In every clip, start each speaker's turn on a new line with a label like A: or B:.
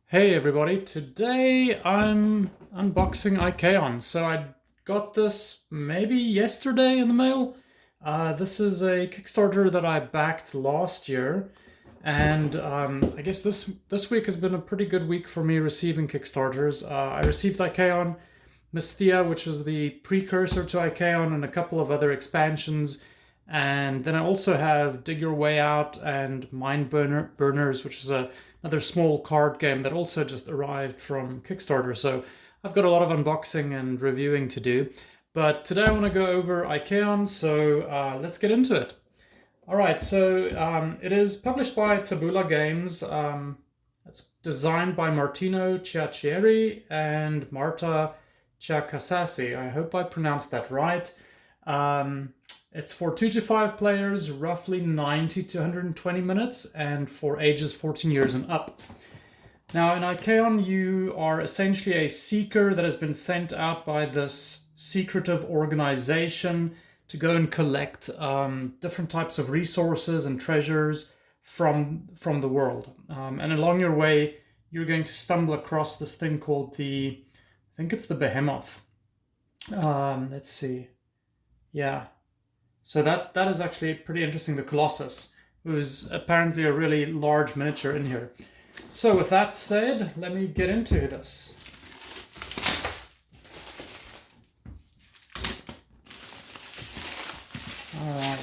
A: Hey everybody, today I'm unboxing Icaion. So I got this maybe yesterday in the mail. This is a Kickstarter that I backed last year, and I guess this week has been a pretty good week for me receiving Kickstarters. I received Icaion Mysthia, which was the precursor to Icaion, and a couple of other expansions. And then I also have Dig Your Way Out and Burners, which is another small card game that also just arrived from Kickstarter. So I've got a lot of unboxing and reviewing to do. But today I want to go over Icaion, so let's get into it. All right, so it is published by Tabula Games. It's designed by Martino Ciaccieri and Marta Ciacasassi. I hope I pronounced that right. It's for 2 to 5 players, roughly 90 to 120 minutes, and for ages 14 years and up. Now, in Icaion, you are essentially a seeker that has been sent out by this secretive organization to go and collect different types of resources and treasures from the world. And along your way, you're going to stumble across this thing called I think it's the Behemoth. Let's see. Yeah. So that is actually pretty interesting, the Colossus, who's apparently a really large miniature in here. So with that said, let me get into this. Alright.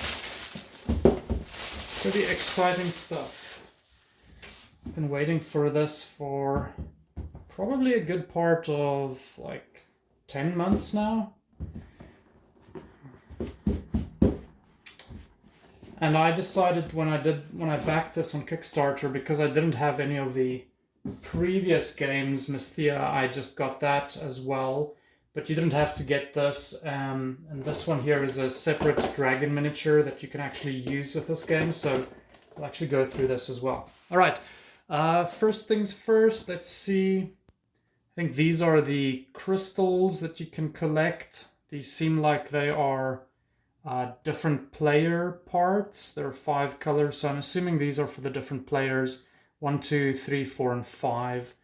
A: Pretty exciting stuff. I've been waiting for this for probably a good part of like 10 months now. And I decided when I backed this on Kickstarter, because I didn't have any of the previous games, Mysthia, I just got that as well. But you didn't have to get this. And this one here is a separate dragon miniature that you can actually use with this game. So I'll actually go through this as well. All right. First things first, let's see. I think these are the crystals that you can collect. These seem like they are different player parts. There are 5 colors, so I'm assuming these are for the different players. 1, 2, 3, 4, and 5.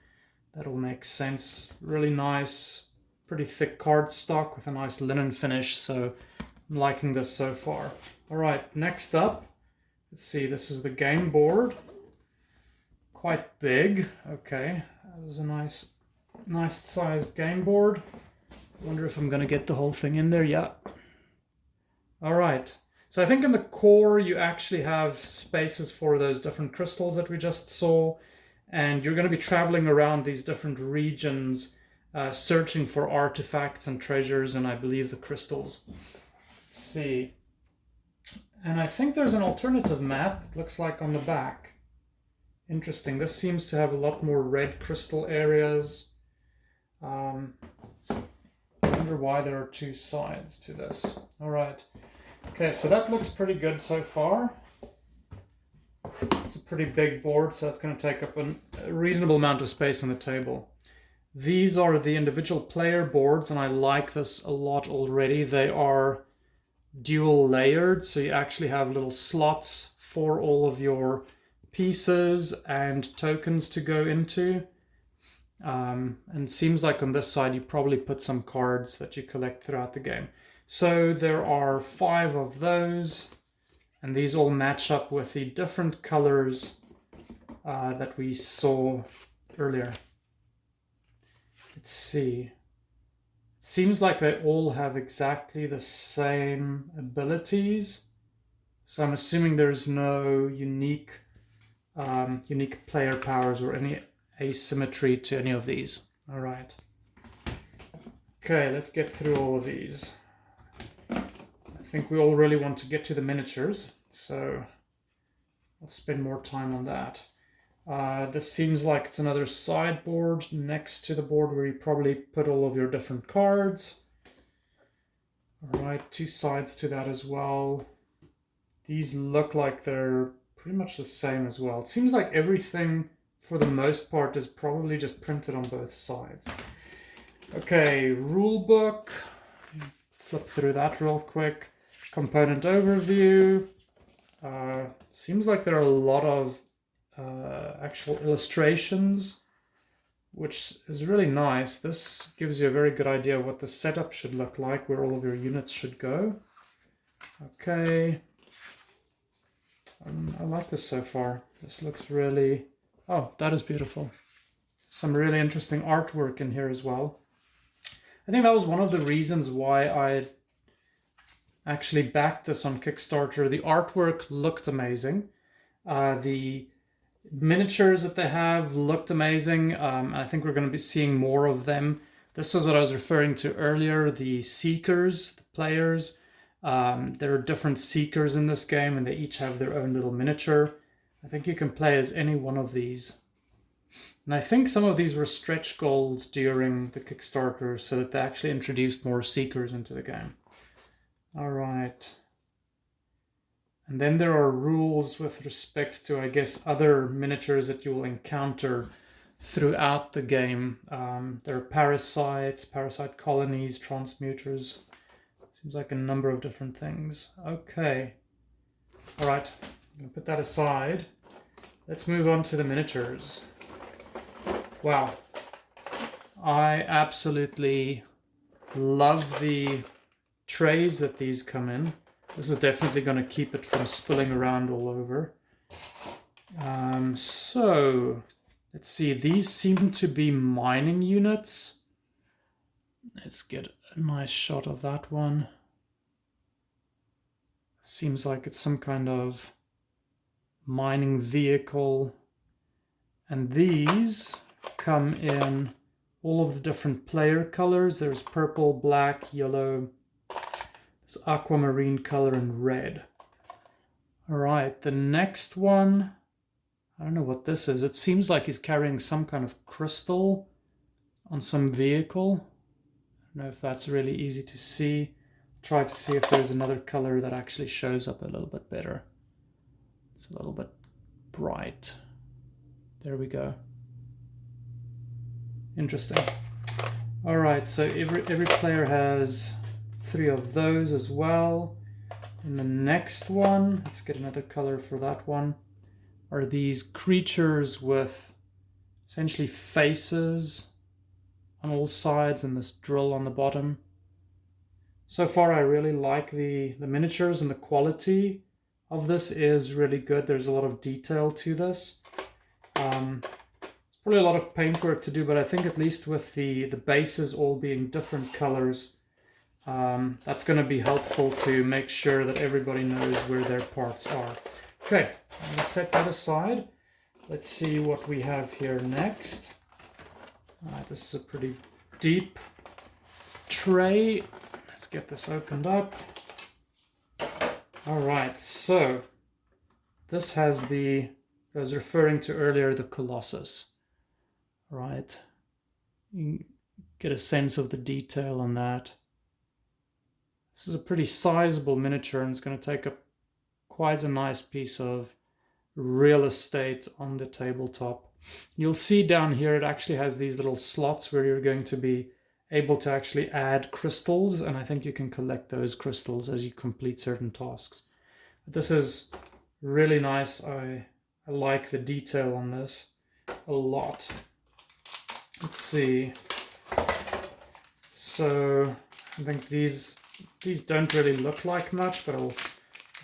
A: That'll make sense. Really nice, pretty thick card stock with a nice linen finish, so I'm liking this so far. All right, next up, let's see, this is the game board. Quite big. Okay, that was a nice sized game board. Wonder if I'm gonna get the whole thing in there. Yeah. All right, so I think in the core you actually have spaces for those different crystals that we just saw, and you're going to be traveling around these different regions searching for artifacts and treasures, and I believe the crystals. Let's see. And I think there's an alternative map, it looks like, on the back. Interesting, this seems to have a lot more red crystal areas. So I wonder why there are 2 sides to this. All right. Okay, so that looks pretty good so far. It's a pretty big board, so it's going to take up a reasonable amount of space on the table. These are the individual player boards, and I like this a lot already. They are dual layered, so you actually have little slots for all of your pieces and tokens to go into. And seems like on this side you probably put some cards that you collect throughout the game. So there are 5 of those, and these all match up with the different colors that we saw earlier. Let's see. It seems like they all have exactly the same abilities, so I'm assuming there's no unique player powers or any asymmetry to any of these. All right. Okay, let's get through all of these. I think we all really want to get to the miniatures, so I'll spend more time on that. This seems like it's another sideboard next to the board where you probably put all of your different cards. All right, 2 sides to that as well. These look like they're pretty much the same as well. It seems like everything, for the most part, is probably just printed on both sides. Okay, rulebook. Flip through that real quick. Component overview. Seems like there are a lot of actual illustrations which is really nice. This gives you a very good idea of what the setup should look like, where all of your units should go. Okay. I like this so far. This looks really... Oh, that is beautiful. Some really interesting artwork in here as well. I think that was one of the reasons why I actually backed this on Kickstarter. The artwork looked amazing. The miniatures that they have looked amazing. I think we're going to be seeing more of them. This was what I was referring to earlier, the Seekers, the players. There are different Seekers in this game, and they each have their own little miniature. I think you can play as any one of these. And I think some of these were stretch goals during the Kickstarter, so that they actually introduced more Seekers into the game. All right. And then there are rules with respect to, I guess, other miniatures that you will encounter throughout the game. There are parasites, parasite colonies, transmuters. Seems like a number of different things. Okay. All right. I'm going to put that aside. Let's move on to the miniatures. Wow. I absolutely love the trays that these come in. This is definitely going to keep it from spilling around all over. So, let's see. These seem to be mining units. Let's get a nice shot of that one. Seems like it's some kind of mining vehicle. And these come in all of the different player colors. There's purple, black, yellow, this aquamarine color, and red. All right, the next one, I don't know what this is. It seems like he's carrying some kind of crystal on some vehicle. I don't know if that's really easy to see. Try to see if there's another color that actually shows up a little bit better. It's a little bit bright. There we go. Interesting. All right, so every player has 3 of those as well. And the next one, let's get another color for that one, are these creatures with essentially faces on all sides and this drill on the bottom. So far, I really like the miniatures, and the quality of this is really good. There's a lot of detail to this. It's probably a lot of paintwork to do, but I think at least with the bases all being different colors, that's going to be helpful to make sure that everybody knows where their parts are. Okay, I'm going to set that aside. Let's see what we have here next. This is a pretty deep tray. Let's get this opened up. All right, so this has I was referring to earlier, the Colossus. All right, you get a sense of the detail on that. This is a pretty sizable miniature, and it's going to take up quite a nice piece of real estate on the tabletop. You'll see down here it actually has these little slots where you're going to be able to actually add crystals, and I think you can collect those crystals as you complete certain tasks. But this is really nice. I like the detail on this a lot. Let's see. So I think these don't really look like much, but I'll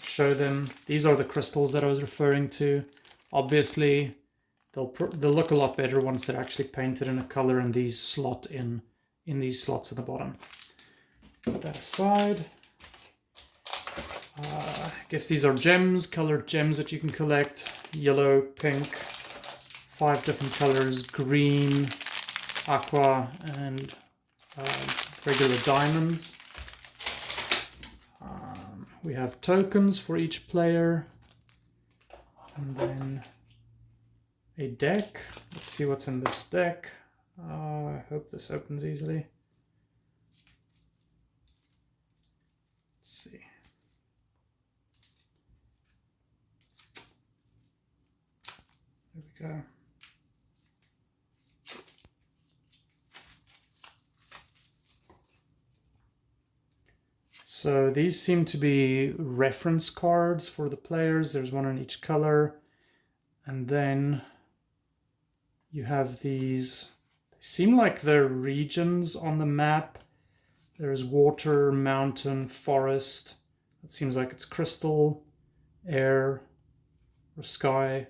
A: show them. These are the crystals that I was referring to. Obviously, they'll look a lot better once they're actually painted in a color, and these slot in these slots at the bottom. Put that aside. I guess these are gems, colored gems that you can collect. Yellow, pink, 5 different colors, green, aqua, and regular diamonds. We have tokens for each player. And then a deck. Let's see what's in this deck. I hope this opens easily. Let's see. There we go. So these seem to be reference cards for the players. There's one on each color. And then you have these seem like they're regions on the map. There's water, mountain, forest. It seems like it's crystal, air, or sky.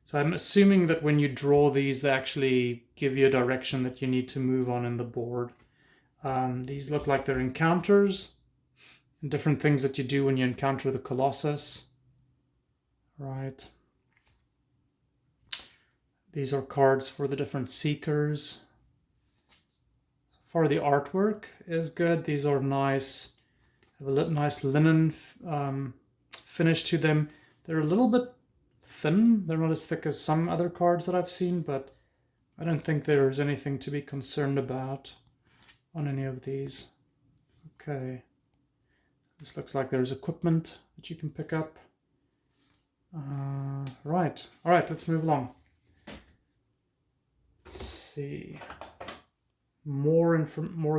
A: So I'm assuming that when you draw these, they actually give you a direction that you need to move on in the board. These look like they're encounters and different things that you do when you encounter the Colossus. Right. These are cards for the different seekers. So far, the artwork is good. These are nice. Have a nice linen finish to them. They're a little bit thin. They're not as thick as some other cards that I've seen, but I don't think there's anything to be concerned about on any of these. Okay. This looks like there's equipment that you can pick up. Right. All right, let's move along. Let's see. More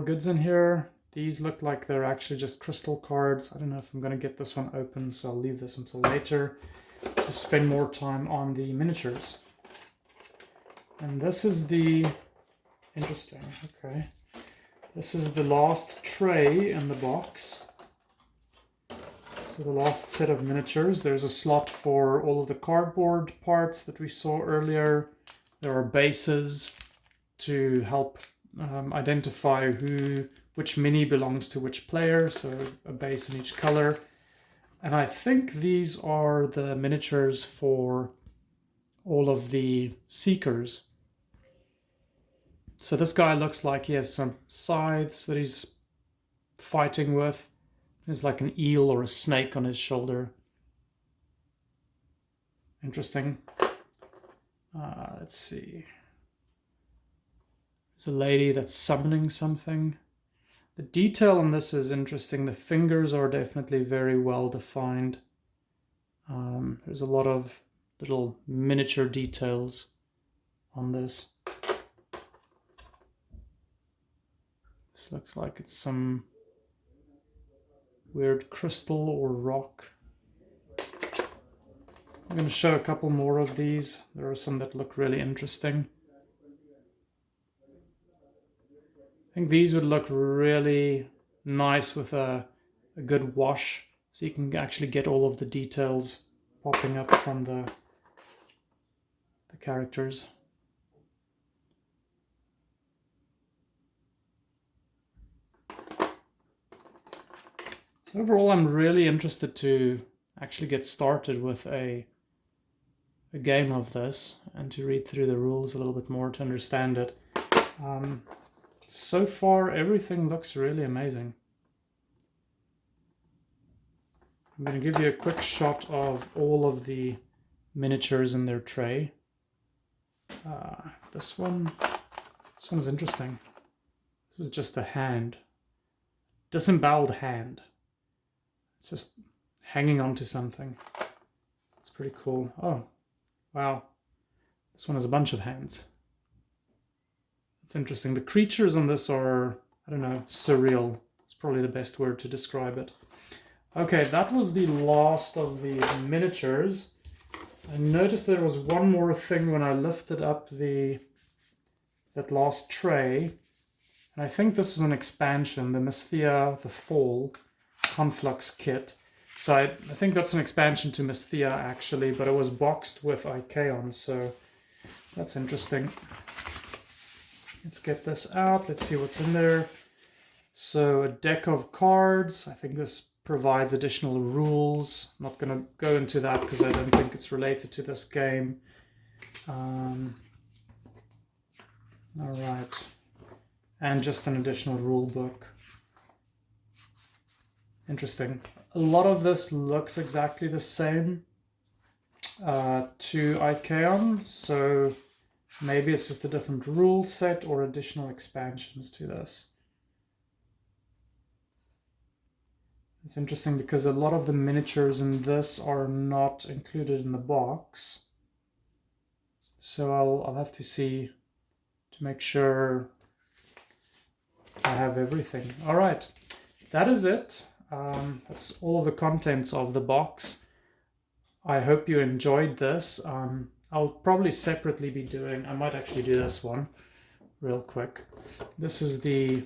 A: goods in here. These look like they're actually just crystal cards. I don't know if I'm going to get this one open, so I'll leave this until later to spend more time on the miniatures. And this is the... Interesting, okay. This is the last tray in the box. So the last set of miniatures. There's a slot for all of the cardboard parts that we saw earlier. There are bases to help identify which mini belongs to which player, so a base in each color. And I think these are the miniatures for all of the seekers. So this guy looks like he has some scythes that he's fighting with. There's like an eel or a snake on his shoulder. Interesting. Let's see. There's a lady that's summoning something. The detail on this is interesting. The fingers are definitely very well defined. There's a lot of little miniature details on this. This looks like it's some weird crystal or rock. I'm going to show a couple more of these. There are some that look really interesting. I think these would look really nice with a good wash, so you can actually get all of the details popping up from the characters. So overall, I'm really interested to actually get started with a game of this and to read through the rules a little bit more to understand it. So far, everything looks really amazing. I'm going to give you a quick shot of all of the miniatures in their tray. This one is interesting. This is just a hand. Disemboweled hand. It's just hanging onto something. It's pretty cool. Oh, wow. This one has a bunch of hands. It's interesting. The creatures on this are, I don't know, surreal. It's probably the best word to describe it. Okay, that was the last of the miniatures. I noticed there was one more thing when I lifted up that last tray. And I think this was an expansion, the Mysthia, the Fall Conflux kit. So I think that's an expansion to Mysthia actually, but it was boxed with Icaion, so that's interesting. Let's get this out. Let's see what's in there. So a deck of cards. I think this provides additional rules. I'm not going to go into that because I don't think it's related to this game. All right. And just an additional rule book. Interesting. A lot of this looks exactly the same to Icaion, so maybe it's just a different rule set or additional expansions to this. It's interesting because a lot of the miniatures in this are not included in the box. So I'll have to see to make sure I have everything. All right, that is it. That's all of the contents of the box. I hope you enjoyed this. I'll probably separately be doing, I might actually do this one real quick. This is the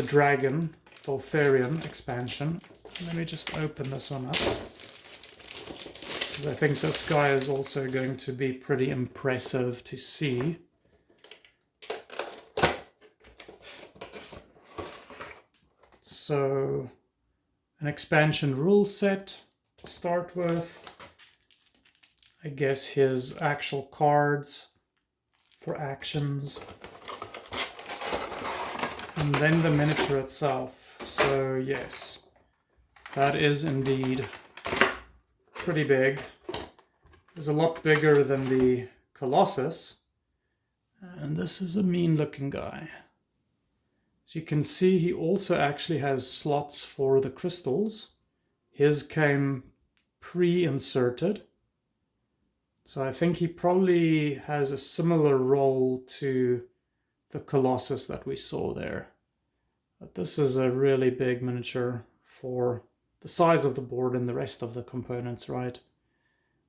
A: Dragon Volfarian expansion. Let me just open this one up, because I think this guy is also going to be pretty impressive to see. So, an expansion rule set to start with. I guess his actual cards for actions. And then the miniature itself. So yes, that is indeed pretty big. It's a lot bigger than the Colossus. And this is a mean looking guy. As you can see, he also actually has slots for the crystals. His came pre-inserted. So I think he probably has a similar role to the Colossus that we saw there. But this is a really big miniature for the size of the board and the rest of the components, right?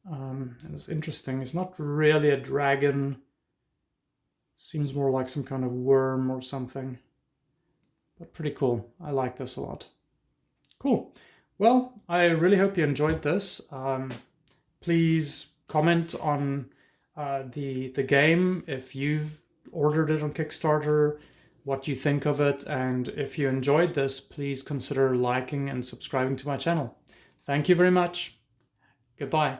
A: And it's interesting. It's not really a dragon. Seems more like some kind of worm or something. But pretty cool. I like this a lot. Cool. Well, I really hope you enjoyed this. Please comment on the game if you've ordered it on Kickstarter, what you think of it, and if you enjoyed this, please consider liking and subscribing to my channel. Thank you very much. Goodbye.